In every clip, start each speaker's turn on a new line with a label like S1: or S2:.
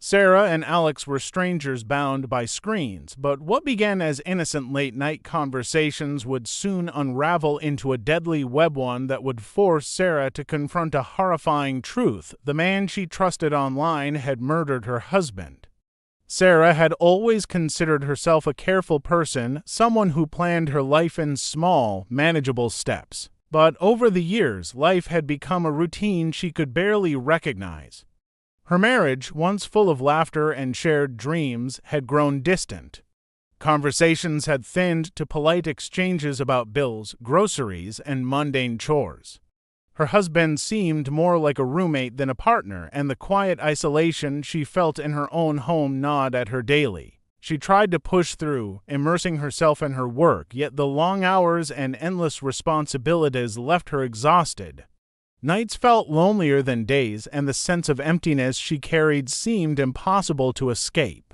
S1: Sarah and Alex were strangers bound by screens, but what began as innocent late-night conversations would soon unravel into a deadly web one that would force Sarah to confront a horrifying truth: the man she trusted online had murdered her husband. Sarah had always considered herself a careful person, someone who planned her life in small, manageable steps. But over the years, life had become a routine she could barely recognize. Her marriage, once full of laughter and shared dreams, had grown distant. Conversations had thinned to polite exchanges about bills, groceries, and mundane chores. Her husband seemed more like a roommate than a partner, and the quiet isolation she felt in her own home gnawed at her daily. She tried to push through, immersing herself in her work, yet the long hours and endless responsibilities left her exhausted. Nights felt lonelier than days, and the sense of emptiness she carried seemed impossible to escape.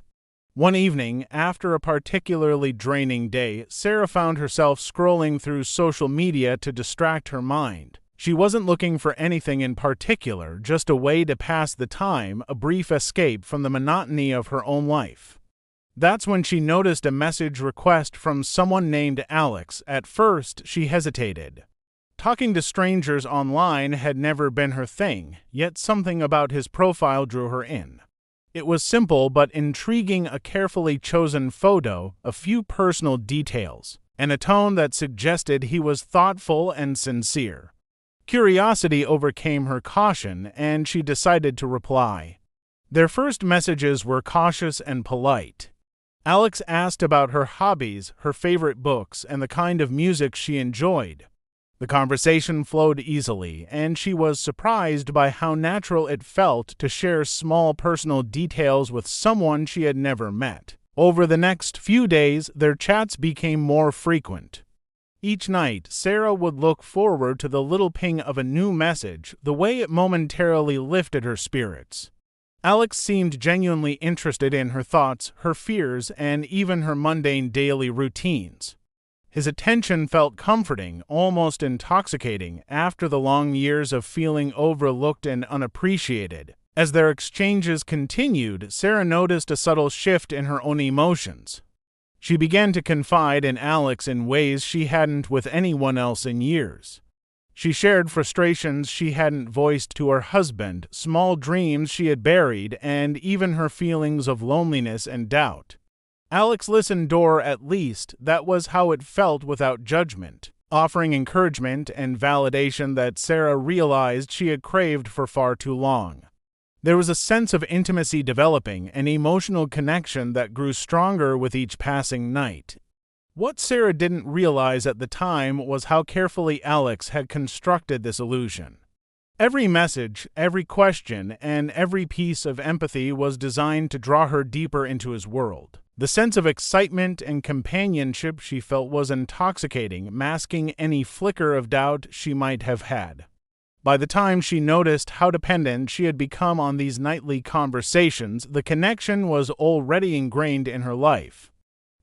S1: One evening, after a particularly draining day, Sarah found herself scrolling through social media to distract her mind. She wasn't looking for anything in particular, just a way to pass the time, a brief escape from the monotony of her own life. That's when she noticed a message request from someone named Alex. At first, she hesitated. Talking to strangers online had never been her thing, yet something about his profile drew her in. It was simple but intriguing: a carefully chosen photo, a few personal details, and a tone that suggested he was thoughtful and sincere. Curiosity overcame her caution, and she decided to reply. Their first messages were cautious and polite. Alex asked about her hobbies, her favorite books, and the kind of music she enjoyed. The conversation flowed easily, and she was surprised by how natural it felt to share small personal details with someone she had never met. Over the next few days, their chats became more frequent. Each night, Sarah would look forward to the little ping of a new message, the way it momentarily lifted her spirits. Alex seemed genuinely interested in her thoughts, her fears, and even her mundane daily routines. His attention felt comforting, almost intoxicating, after the long years of feeling overlooked and unappreciated. As their exchanges continued, Sarah noticed a subtle shift in her own emotions. She began to confide in Alex in ways she hadn't with anyone else in years. She shared frustrations she hadn't voiced to her husband, small dreams she had buried, and even her feelings of loneliness and doubt. Alex listened, or at least that was how it felt, without judgment, offering encouragement and validation that Sarah realized she had craved for far too long. There was a sense of intimacy developing, an emotional connection that grew stronger with each passing night. What Sarah didn't realize at the time was how carefully Alex had constructed this illusion. Every message, every question, and every piece of empathy was designed to draw her deeper into his world. The sense of excitement and companionship she felt was intoxicating, masking any flicker of doubt she might have had. By the time she noticed how dependent she had become on these nightly conversations, the connection was already ingrained in her life.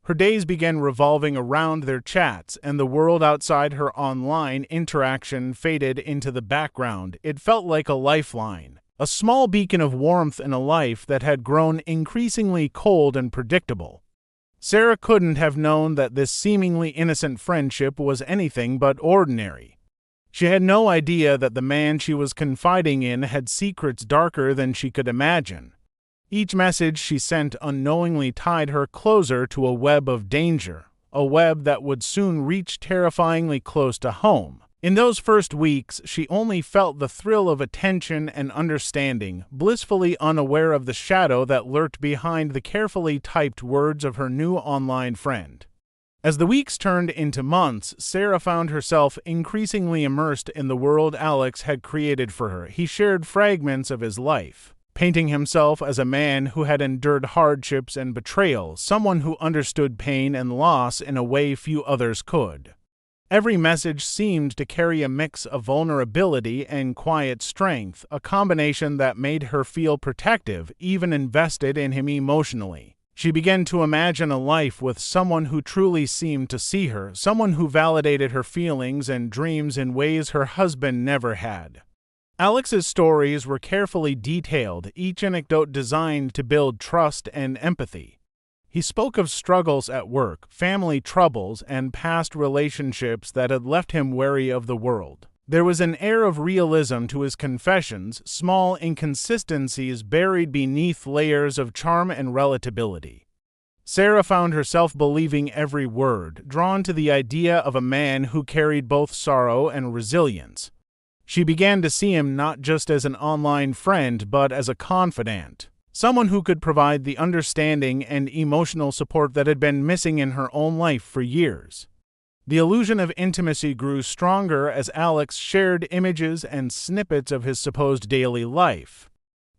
S1: Her days began revolving around their chats, and the world outside her online interaction faded into the background. It felt like a lifeline, a small beacon of warmth in a life that had grown increasingly cold and predictable. Sarah couldn't have known that this seemingly innocent friendship was anything but ordinary. She had no idea that the man she was confiding in had secrets darker than she could imagine. Each message she sent unknowingly tied her closer to a web of danger, a web that would soon reach terrifyingly close to home. In those first weeks, she only felt the thrill of attention and understanding, blissfully unaware of the shadow that lurked behind the carefully typed words of her new online friend. As the weeks turned into months, Sarah found herself increasingly immersed in the world Alex had created for her. He shared fragments of his life, painting himself as a man who had endured hardships and betrayal, someone who understood pain and loss in a way few others could. Every message seemed to carry a mix of vulnerability and quiet strength, a combination that made her feel protective, even invested in him emotionally. She began to imagine a life with someone who truly seemed to see her, someone who validated her feelings and dreams in ways her husband never had. Alex's stories were carefully detailed, each anecdote designed to build trust and empathy. He spoke of struggles at work, family troubles, and past relationships that had left him wary of the world. There was an air of realism to his confessions, small inconsistencies buried beneath layers of charm and relatability. Sarah found herself believing every word, drawn to the idea of a man who carried both sorrow and resilience. She began to see him not just as an online friend, but as a confidant, someone who could provide the understanding and emotional support that had been missing in her own life for years. The illusion of intimacy grew stronger as Alex shared images and snippets of his supposed daily life.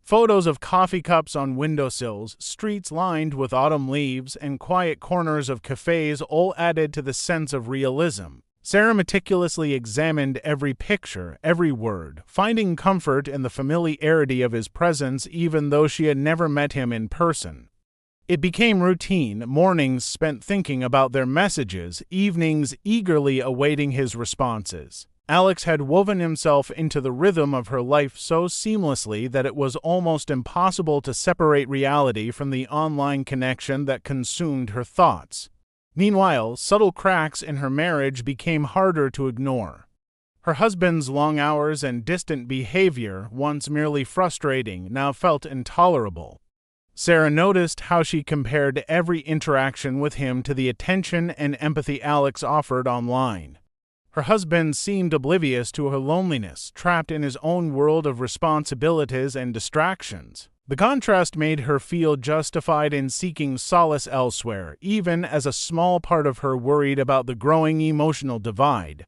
S1: Photos of coffee cups on windowsills, streets lined with autumn leaves, and quiet corners of cafes all added to the sense of realism. Sarah meticulously examined every picture, every word, finding comfort in the familiarity of his presence even though she had never met him in person. It became routine, mornings spent thinking about their messages, evenings eagerly awaiting his responses. Alex had woven himself into the rhythm of her life so seamlessly that it was almost impossible to separate reality from the online connection that consumed her thoughts. Meanwhile, subtle cracks in her marriage became harder to ignore. Her husband's long hours and distant behavior, once merely frustrating, now felt intolerable. Sarah noticed how she compared every interaction with him to the attention and empathy Alex offered online. Her husband seemed oblivious to her loneliness, trapped in his own world of responsibilities and distractions. The contrast made her feel justified in seeking solace elsewhere, even as a small part of her worried about the growing emotional divide.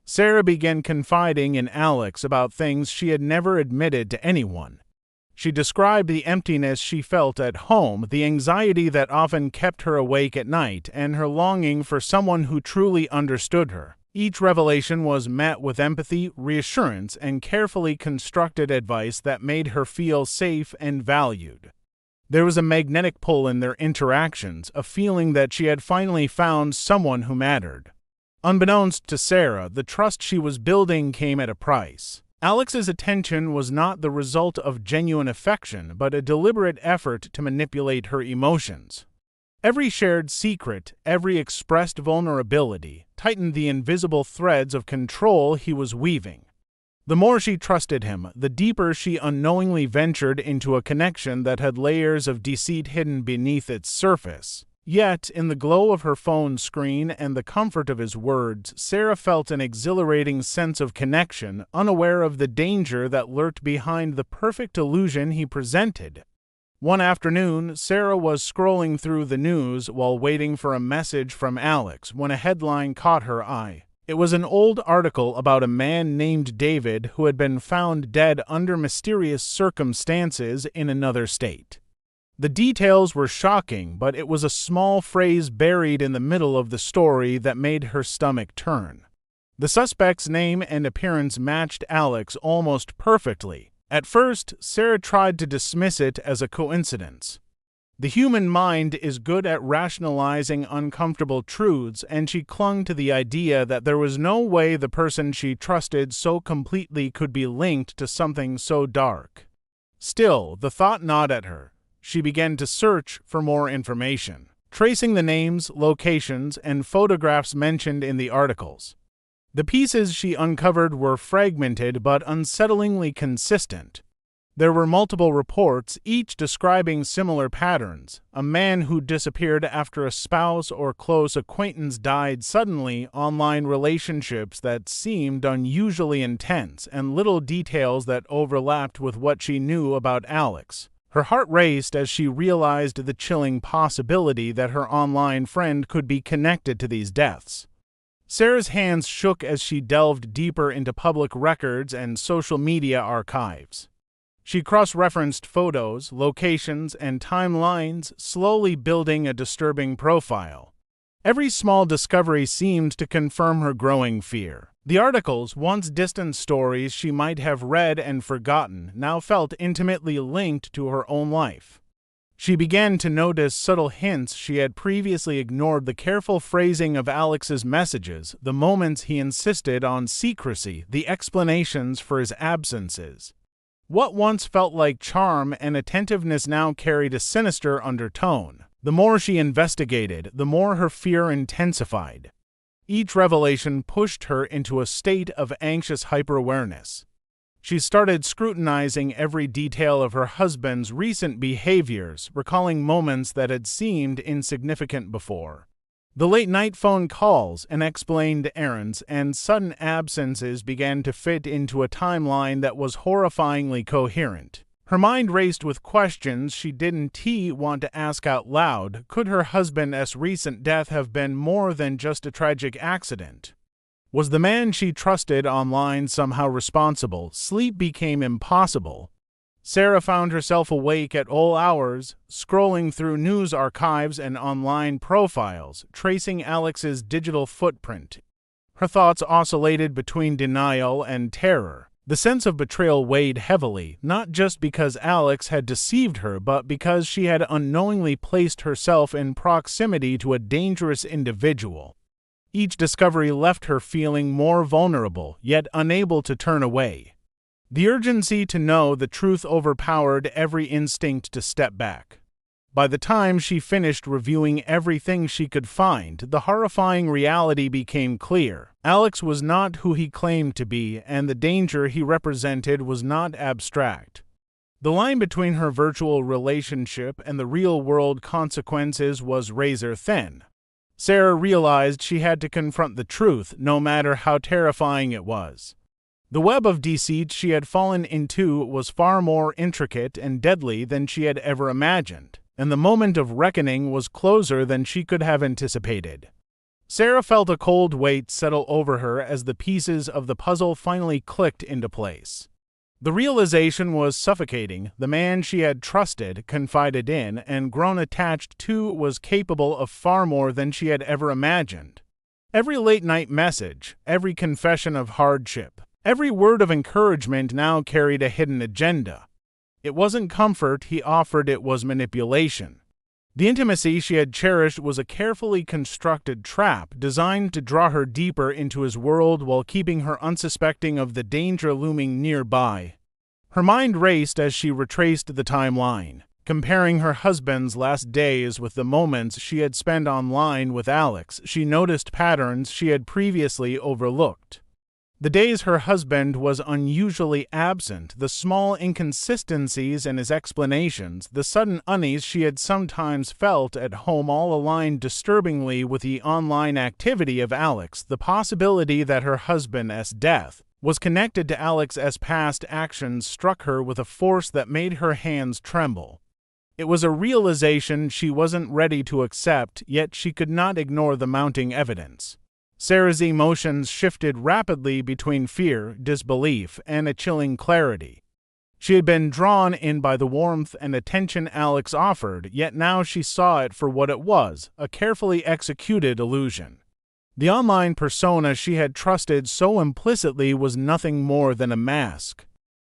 S1: Sarah began confiding in Alex about things she had never admitted to anyone. She described the emptiness she felt at home, the anxiety that often kept her awake at night, and her longing for someone who truly understood her. Each revelation was met with empathy, reassurance, and carefully constructed advice that made her feel safe and valued. There was a magnetic pull in their interactions, a feeling that she had finally found someone who mattered. Unbeknownst to Sarah, the trust she was building came at a price. Alex's attention was not the result of genuine affection, but a deliberate effort to manipulate her emotions. Every shared secret, every expressed vulnerability, tightened the invisible threads of control he was weaving. The more she trusted him, the deeper she unknowingly ventured into a connection that had layers of deceit hidden beneath its surface. Yet, in the glow of her phone screen and the comfort of his words, Sarah felt an exhilarating sense of connection, unaware of the danger that lurked behind the perfect illusion he presented. One afternoon, Sarah was scrolling through the news while waiting for a message from Alex when a headline caught her eye. It was an old article about a man named David who had been found dead under mysterious circumstances in another state. The details were shocking, but it was a small phrase buried in the middle of the story that made her stomach turn. The suspect's name and appearance matched Alex almost perfectly. At first, Sarah tried to dismiss it as a coincidence. The human mind is good at rationalizing uncomfortable truths, and she clung to the idea that there was no way the person she trusted so completely could be linked to something so dark. Still, the thought gnawed at her. She began to search for more information, tracing the names, locations, and photographs mentioned in the articles. The pieces she uncovered were fragmented but unsettlingly consistent. There were multiple reports, each describing similar patterns. A man who disappeared after a spouse or close acquaintance died suddenly, online relationships that seemed unusually intense, and little details that overlapped with what she knew about Alex. Her heart raced as she realized the chilling possibility that her online friend could be connected to these deaths. Sarah's hands shook as she delved deeper into public records and social media archives. She cross-referenced photos, locations, and timelines, slowly building a disturbing profile. Every small discovery seemed to confirm her growing fear. The articles, once distant stories she might have read and forgotten, now felt intimately linked to her own life. She began to notice subtle hints she had previously ignored: the careful phrasing of Alex's messages, the moments he insisted on secrecy, the explanations for his absences. What once felt like charm and attentiveness now carried a sinister undertone. The more she investigated, the more her fear intensified. Each revelation pushed her into a state of anxious hyper-awareness. She started scrutinizing every detail of her husband's recent behaviors, recalling moments that had seemed insignificant before. The late-night phone calls, unexplained errands, and sudden absences began to fit into a timeline that was horrifyingly coherent. Her mind raced with questions she didn't want to ask out loud. Could her husband's recent death have been more than just a tragic accident? Was the man she trusted online somehow responsible? Sleep became impossible. Sarah found herself awake at all hours, scrolling through news archives and online profiles, tracing Alex's digital footprint. Her thoughts oscillated between denial and terror. The sense of betrayal weighed heavily, not just because Alex had deceived her, but because she had unknowingly placed herself in proximity to a dangerous individual. Each discovery left her feeling more vulnerable, yet unable to turn away. The urgency to know the truth overpowered every instinct to step back. By the time she finished reviewing everything she could find, the horrifying reality became clear. Alex was not who he claimed to be, and the danger he represented was not abstract. The line between her virtual relationship and the real-world consequences was razor-thin. Sarah realized she had to confront the truth, no matter how terrifying it was. The web of deceit she had fallen into was far more intricate and deadly than she had ever imagined, and the moment of reckoning was closer than she could have anticipated. Sarah felt a cold weight settle over her as the pieces of the puzzle finally clicked into place. The realization was suffocating. The man she had trusted, confided in, and grown attached to was capable of far more than she had ever imagined. Every late-night message, every confession of hardship, every word of encouragement now carried a hidden agenda. It wasn't comfort he offered, it was manipulation. The intimacy she had cherished was a carefully constructed trap designed to draw her deeper into his world while keeping her unsuspecting of the danger looming nearby. Her mind raced as she retraced the timeline, comparing her husband's last days with the moments she had spent online with Alex. She noticed patterns she had previously overlooked. The days her husband was unusually absent, the small inconsistencies in his explanations, the sudden unease she had sometimes felt at home all aligned disturbingly with the online activity of Alex. The possibility that her husband's death was connected to Alex's past actions struck her with a force that made her hands tremble. It was a realization she wasn't ready to accept, yet she could not ignore the mounting evidence. Sarah's emotions shifted rapidly between fear, disbelief, and a chilling clarity. She had been drawn in by the warmth and attention Alex offered, yet now she saw it for what it was, a carefully executed illusion. The online persona she had trusted so implicitly was nothing more than a mask.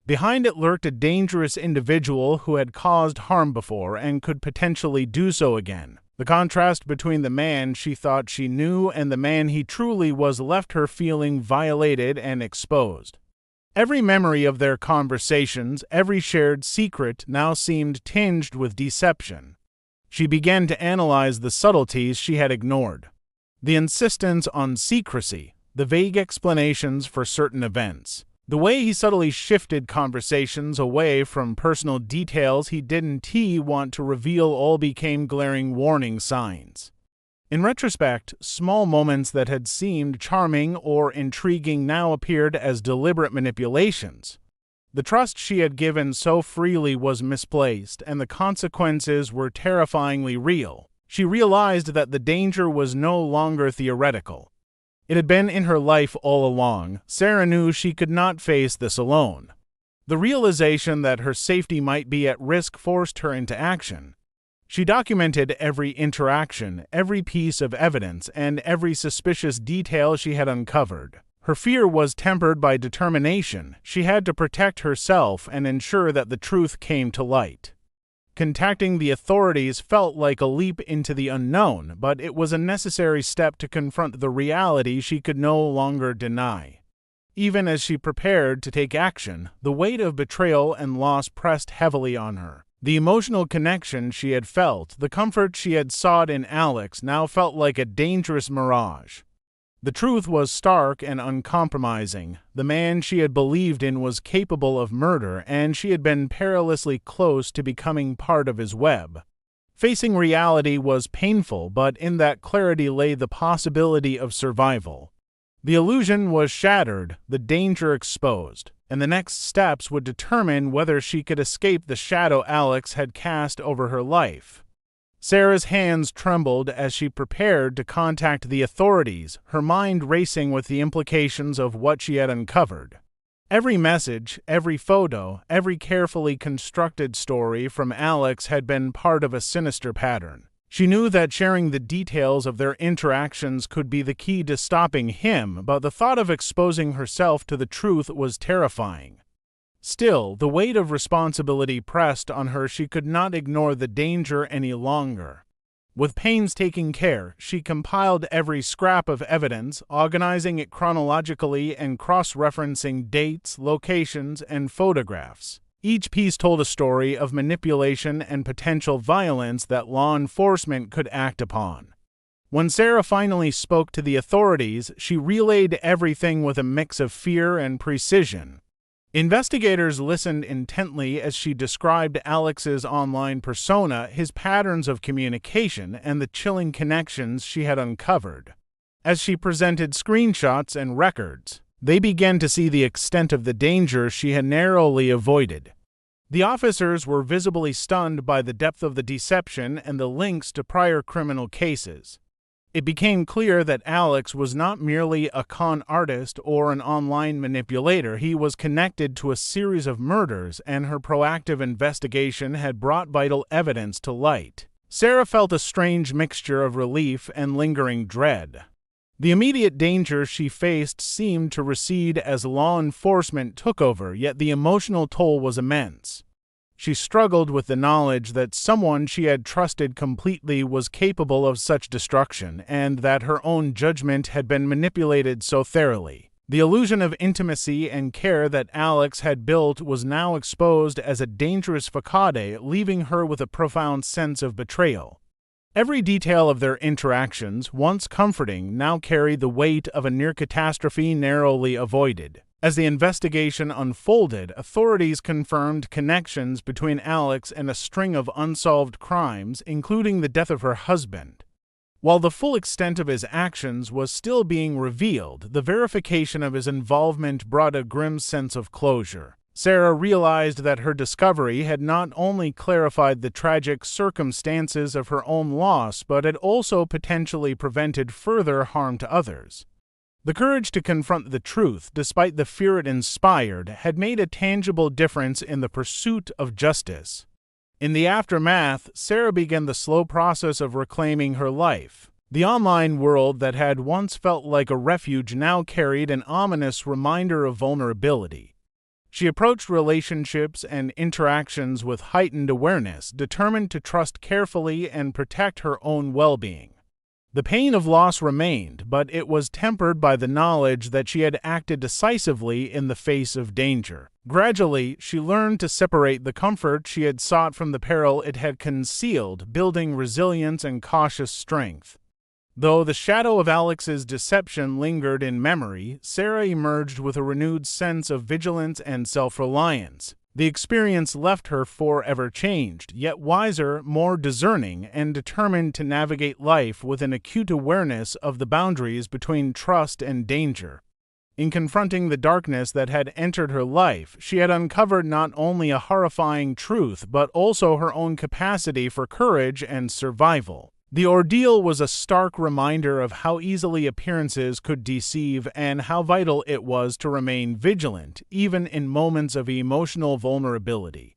S1: Behind it lurked a dangerous individual who had caused harm before and could potentially do so again. The contrast between the man she thought she knew and the man he truly was left her feeling violated and exposed. Every memory of their conversations, every shared secret now seemed tinged with deception. She began to analyze the subtleties she had ignored. The insistence on secrecy, the vague explanations for certain events, the way he subtly shifted conversations away from personal details he didn't want to reveal all became glaring warning signs. In retrospect, small moments that had seemed charming or intriguing now appeared as deliberate manipulations. The trust she had given so freely was misplaced, and the consequences were terrifyingly real. She realized that the danger was no longer theoretical. It had been in her life all along. Sarah knew she could not face this alone. The realization that her safety might be at risk forced her into action. She documented every interaction, every piece of evidence, and every suspicious detail she had uncovered. Her fear was tempered by determination. She had to protect herself and ensure that the truth came to light. Contacting the authorities felt like a leap into the unknown, but it was a necessary step to confront the reality she could no longer deny. Even as she prepared to take action, the weight of betrayal and loss pressed heavily on her. The emotional connection she had felt, the comfort she had sought in Alex, now felt like a dangerous mirage. The truth was stark and uncompromising. The man she had believed in was capable of murder, and she had been perilously close to becoming part of his web. Facing reality was painful, but in that clarity lay the possibility of survival. The illusion was shattered, the danger exposed, and the next steps would determine whether she could escape the shadow Alex had cast over her life. Sarah's hands trembled as she prepared to contact the authorities, her mind racing with the implications of what she had uncovered. Every message, every photo, every carefully constructed story from Alex had been part of a sinister pattern. She knew that sharing the details of their interactions could be the key to stopping him, but the thought of exposing herself to the truth was terrifying. Still, the weight of responsibility pressed on her. She could not ignore the danger any longer. With painstaking care, she compiled every scrap of evidence, organizing it chronologically and cross-referencing dates, locations, and photographs. Each piece told a story of manipulation and potential violence that law enforcement could act upon. When Sarah finally spoke to the authorities, she relayed everything with a mix of fear and precision. Investigators listened intently as she described Alex's online persona, his patterns of communication, and the chilling connections she had uncovered. As she presented screenshots and records, they began to see the extent of the danger she had narrowly avoided. The officers were visibly stunned by the depth of the deception and the links to prior criminal cases. It became clear that Alex was not merely a con artist or an online manipulator. He was connected to a series of murders, and her proactive investigation had brought vital evidence to light. Sarah felt a strange mixture of relief and lingering dread. The immediate danger she faced seemed to recede as law enforcement took over, yet the emotional toll was immense. She struggled with the knowledge that someone she had trusted completely was capable of such destruction, and that her own judgment had been manipulated so thoroughly. The illusion of intimacy and care that Alex had built was now exposed as a dangerous facade, leaving her with a profound sense of betrayal. Every detail of their interactions, once comforting, now carried the weight of a near catastrophe narrowly avoided. As the investigation unfolded, authorities confirmed connections between Alex and a string of unsolved crimes, including the death of her husband. While the full extent of his actions was still being revealed, the verification of his involvement brought a grim sense of closure. Sarah realized that her discovery had not only clarified the tragic circumstances of her own loss, but had also potentially prevented further harm to others. The courage to confront the truth, despite the fear it inspired, had made a tangible difference in the pursuit of justice. In the aftermath, Sarah began the slow process of reclaiming her life. The online world that had once felt like a refuge now carried an ominous reminder of vulnerability. She approached relationships and interactions with heightened awareness, determined to trust carefully and protect her own well-being. The pain of loss remained, but it was tempered by the knowledge that she had acted decisively in the face of danger. Gradually, she learned to separate the comfort she had sought from the peril it had concealed, building resilience and cautious strength. Though the shadow of Alex's deception lingered in memory, Sarah emerged with a renewed sense of vigilance and self-reliance. The experience left her forever changed, yet wiser, more discerning, and determined to navigate life with an acute awareness of the boundaries between trust and danger. In confronting the darkness that had entered her life, she had uncovered not only a horrifying truth, but also her own capacity for courage and survival. The ordeal was a stark reminder of how easily appearances could deceive and how vital it was to remain vigilant, even in moments of emotional vulnerability.